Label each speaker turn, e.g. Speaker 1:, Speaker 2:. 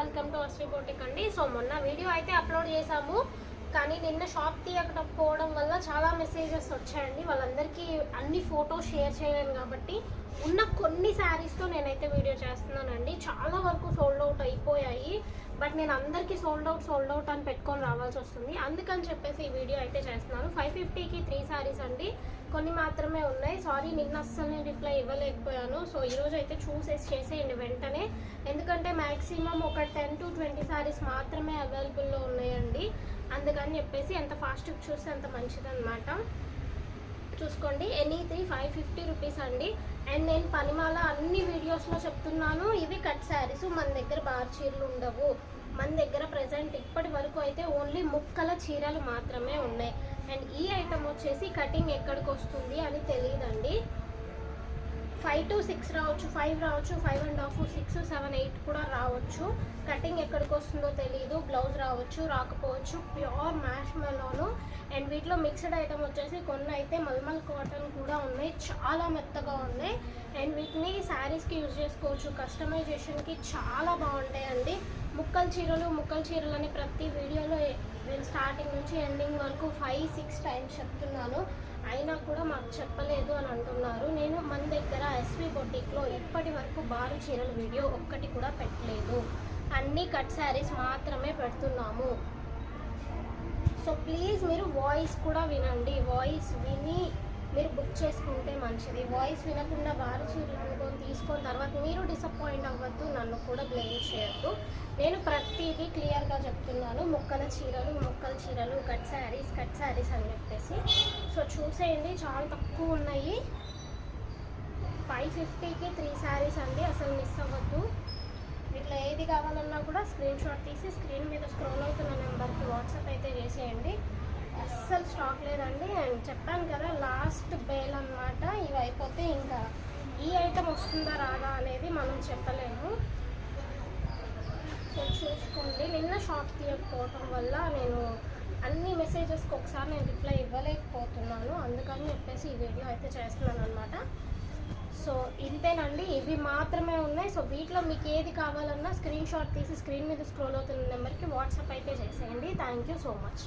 Speaker 1: Welcome to Ashwi boutique అండి. So మొన్న video అయితే అప్లోడ్ చేసాము, కానీ నిన్న షాప్ తీయకపోవడం వల్ల చాలా మెసేజెస్ వచ్చాయండి. వాళ్ళందరికీ అన్ని ఫొటోస్ షేర్ చేయలేను కాబట్టి ఉన్న కొన్ని శారీస్తో నేనైతే వీడియో చేస్తున్నానండి. చాలా వరకు సోల్డ్ అవుట్ అయిపోయాయి, బట్ నేను అందరికీ సోల్డ్ అవుట్ అని పెట్టుకొని రావాల్సి వస్తుంది. అందుకని చెప్పేసి ఈ వీడియో అయితే చేస్తున్నాను. 550కి 3 శారీస్ అండి, కొన్ని మాత్రమే ఉన్నాయి. సారీ, నిన్న అస్సలు నేను రిప్లై ఇవ్వలేకపోయాను. సో ఈరోజు అయితే చూసేసి చేసేయండి వెంటనే, ఎందుకంటే మ్యాక్సిమం ఒక 10 to 20 శారీస్ మాత్రమే అవైలబుల్లో ఉన్నాయండి. అందుకని చెప్పేసి ఎంత ఫాస్ట్గా చూస్తే అంత మంచిదన్నమాట. చూసుకోండి, ఎనీ 3 550 రూపీస్ అండి. అండ్ నేను పనిమాల అన్ని వీడియోస్లో చెప్తున్నాను, ఇవి కట్ శారీస్. మన దగ్గర బార్ చీరలు ఉండవు. మన దగ్గర ప్రజెంట్ ఇప్పటి వరకు అయితే ఓన్లీ ముక్కల చీరలు మాత్రమే ఉన్నాయి. అండ్ ఈ ఐటమ్ వచ్చేసి కటింగ్ ఎక్కడికి వస్తుంది అని తెలియదండి. 5 to 6 రావచ్చు, 5 రావచ్చు, 5.5, 6, 7, 8 కూడా రావచ్చు. కటింగ్ ఎక్కడికి వస్తుందో తెలియదు. బ్లౌజ్ రావచ్చు, రాకపోవచ్చు. Pure mash melon. అండ్ వీటిలో మిక్స్డ్ ఐటమ్ వచ్చేసి కొన్ని అయితే మల్మల్ కాటన్ కూడా ఉన్నాయి, చాలా మెత్తగా ఉన్నాయి. అండ్ వీటిని శారీస్కి యూజ్ చేసుకోవచ్చు, కస్టమైజేషన్కి చాలా బాగుంటాయండి. ముక్కల చీరలు అని ప్రతి వీడియోలో నేను స్టార్టింగ్ నుంచి ఎండింగ్ వరకు 5-6 టైమ్స్ చెప్తున్నాను, అయినా కూడా మాకు చెప్పలేదు అని అంటున్నారు. నేను మన దగ్గర ఎస్వి బొటిక్లో ఇప్పటి వరకు బారు చీరల వీడియో ఒక్కటి కూడా పెట్టలేదు, అన్ని కట్ శారీస్ మాత్రమే పెడుతున్నాము. సో ప్లీజ్ మీరు వాయిస్ కూడా వినండి. వాయిస్ విని మీరు బుక్ చేసుకుంటే మంచిది. వాయిస్ వినకుండా బారు చీరలు అనుకొని తీసుకొని తర్వాత మీరు డిసప్పాయింట్ అవ్వద్దు, నన్ను కూడా బ్లేమ్ చేయొద్దు. నేను ప్రతిదీ క్లియర్గా చెప్తున్నాను. ముక్కల చీరలు కట్ శారీస్ అని చెప్పేసి. సో చూసేయండి, చాలా తక్కువ ఉన్నాయి. 550కి 3 శారీస్ అండి, అసలు మిస్ అవ్వద్దు. ఇట్లా ఏది కావాలన్నా కూడా స్క్రీన్ షాట్ తీసి స్క్రీన్ మీద స్క్రోల్ అవుతున్న నెంబర్కి వాట్సాప్ అయితే చేసేయండి. అస్సలు స్టాక్ లేదండి. అండ్ చెప్పాను కదా, లాస్ట్ బేల్ అన్నమాట. ఇవి అయిపోతే ఇంకా ఈ ఐటమ్ వస్తుందా రాదా అనేది మనం చెప్పలేము. సో చూసుకోండి, నిన్న షాప్ తీయకపోవటం వల్ల నేను అన్ని మెసేజెస్కి ఒకసారి నేను రిప్లై ఇవ్వలేకపోతున్నాను, అందుకని చెప్పేసి ఈ వీడియో అయితే చేస్తున్నాను అనమాట. సో ఇంతేనండి, ఇవి మాత్రమే ఉన్నాయి. సో వీటిలో మీకు ఏది కావాలన్నా స్క్రీన్ షాట్ తీసి స్క్రీన్ మీద స్క్రోల్ అవుతున్న నెంబర్కి వాట్సాప్ అయితే చేసేయండి. Thank you so much.